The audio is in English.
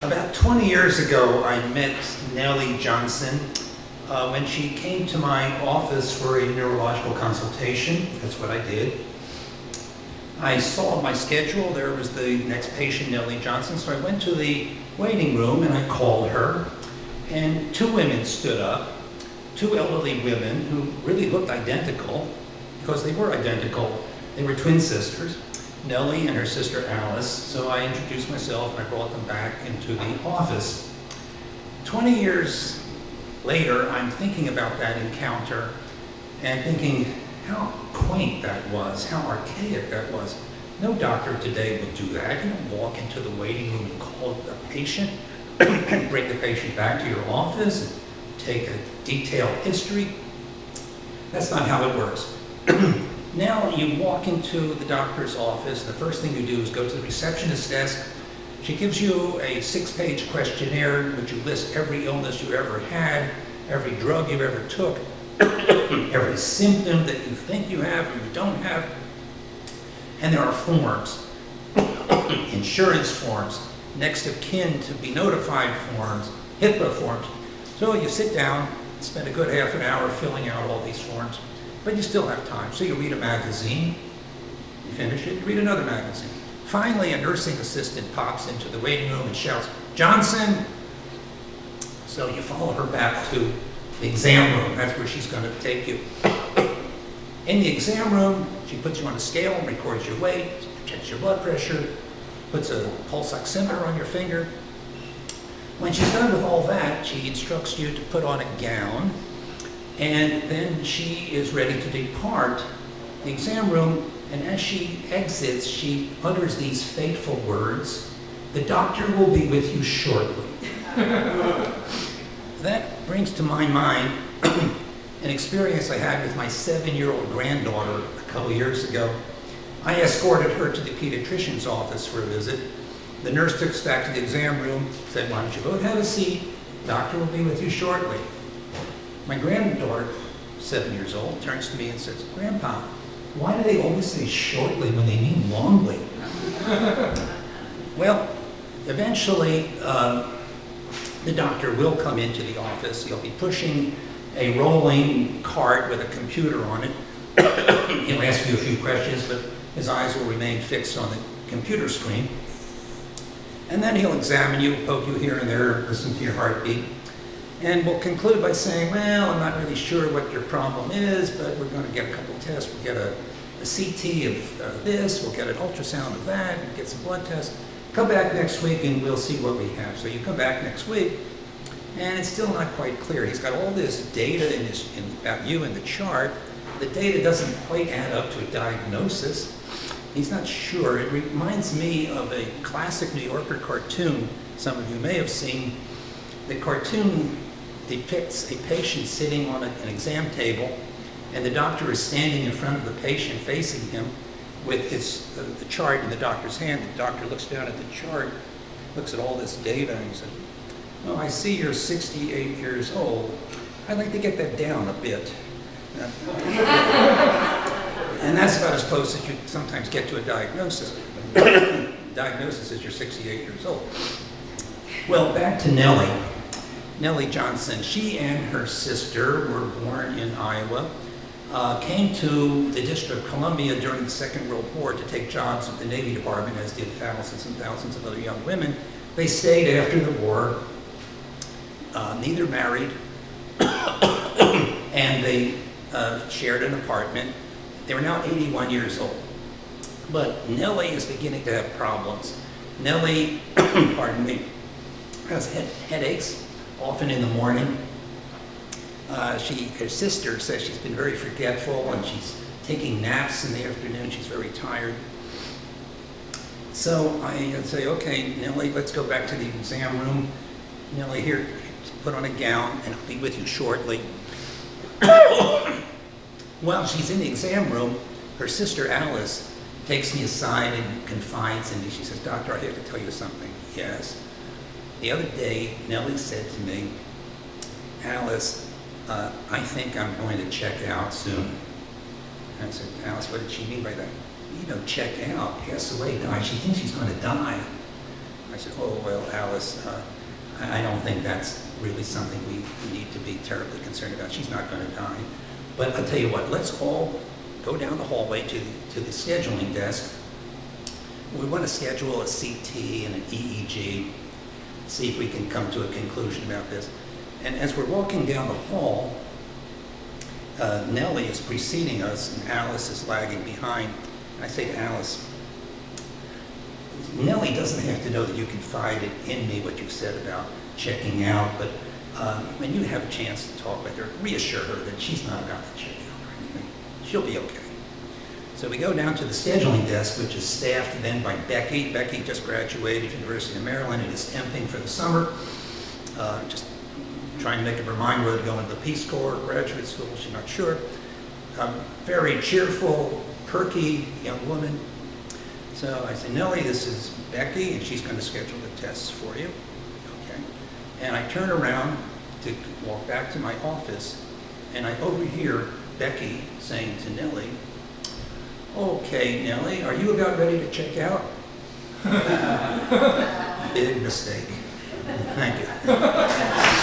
About 20 years ago, I met Nellie Johnson when she came to my office for a neurological consultation. That's what I did. I saw my schedule. There was the next patient, Nellie Johnson, so I went to the waiting room and I called her. And two women stood up, two elderly women who really looked identical, because they were identical. They were twin sisters, Nellie and her sister Alice. So I introduced myself and I brought them back into the office. 20 years later, I'm thinking about that encounter and thinking how quaint that was, how archaic that was. No doctor today would do that. You don't walk into the waiting room and call a patient and bring the patient back to your office and take a detailed history. That's not how it works. Now you walk into the doctor's office, and the first thing you do is go to the receptionist's desk. She gives you a 6-page questionnaire in which you list every illness you ever had, every drug you ever took, every symptom that you think you have or you don't have. And there are forms, insurance forms, next of kin to be notified forms, HIPAA forms. So you sit down, spend a good half an hour filling out all these forms, but you still have time. So you read a magazine, you finish it, you read another magazine. Finally, a nursing assistant pops into the waiting room and shouts, "Johnson!" So you follow her back to the exam room. That's where she's going to take you. In the exam room, she puts you on a scale, records your weight, checks your blood pressure, puts a pulse oximeter on your finger. When she's done with all that, she instructs you to put on a gown, and then she is ready to depart the exam room, and as she exits, she utters these fateful words, "The doctor will be with you shortly." That brings to my mind an experience I had with my 7-year-old granddaughter a couple years ago. I escorted her to the pediatrician's office for a visit. The nurse took us back to the exam room, said, "Why don't you both have a seat? Doctor will be with you shortly." My granddaughter, 7 years old, turns to me and says, "Grandpa, why do they always say shortly when they mean longly?" Well, eventually, the doctor will come into the office. He'll be pushing a rolling cart with a computer on it. He'll ask you a few questions, but his eyes will remain fixed on the computer screen. And then he'll examine you, poke you here and there, listen to your heartbeat. And we'll conclude by saying, "Well, I'm not really sure what your problem is, but we're going to get a couple of tests. We'll get a CT of this, we'll get an ultrasound of that, and get some blood tests. Come back next week and we'll see what we have." So you come back next week, and it's still not quite clear. He's got all this data about you in the chart. The data doesn't quite add up to a diagnosis. He's not sure. It reminds me of a classic New Yorker cartoon some of you may have seen. The cartoon depicts a patient sitting on an exam table, and the doctor is standing in front of the patient facing him with the chart in the doctor's hand. The doctor looks down at the chart, looks at all this data, and he says, "Oh, I see you're 68 years old. I'd like to get that down a bit." And that's about as close as you sometimes get to a diagnosis. Diagnosis is you're 68 years old. Well, back to Nellie. Nellie Johnson. She and her sister were born in Iowa, came to the District of Columbia during the Second World War to take jobs at the Navy Department, as did thousands and thousands of other young women. They stayed after the war, neither married, and they shared an apartment. They were now 81 years old. But Nellie is beginning to have problems. Nellie, pardon me, has headaches, often in the morning. Her sister says she's been very forgetful and she's taking naps in the afternoon. She's very tired. So I say, "Okay, Nellie, let's go back to the exam room. Nellie, here, put on a gown and I'll be with you shortly." While she's in the exam room, her sister Alice takes me aside and confides in me. She says, "Doctor, I have to tell you something." "Yes." "The other day, Nellie said to me, 'Alice, I think I'm going to check out soon.'" I said, "Alice, what did she mean by that?" "You know, check out, pass away, die. She thinks she's going to die." I said, oh, well, Alice, I don't think that's really something we need to be terribly concerned about. She's not going to die. But I'll tell you what, let's all go down the hallway to the scheduling desk. We want to schedule a CT and an EEG, see if we can come to a conclusion about this. And as we're walking down the hall, Nellie is preceding us and Alice is lagging behind. And I say to Alice, Nellie doesn't have to know that you confided in me what you said about checking out, but when you have a chance to talk with her, reassure her that she's not about to check out or anything. She'll be okay. So we go down to the scheduling desk, which is staffed then by Becky. Becky just graduated from the University of Maryland and is temping for the summer. Just trying to make up her mind whether to go into the Peace Corps or graduate school, she's not sure. Very cheerful, perky young woman. So I say, Nellie, this is Becky, and she's going to schedule the tests for you. Okay. And I turn around to walk back to my office, and I overhear Becky saying to Nellie, okay, Nellie, are you about ready to check out? Big mistake. Thank you.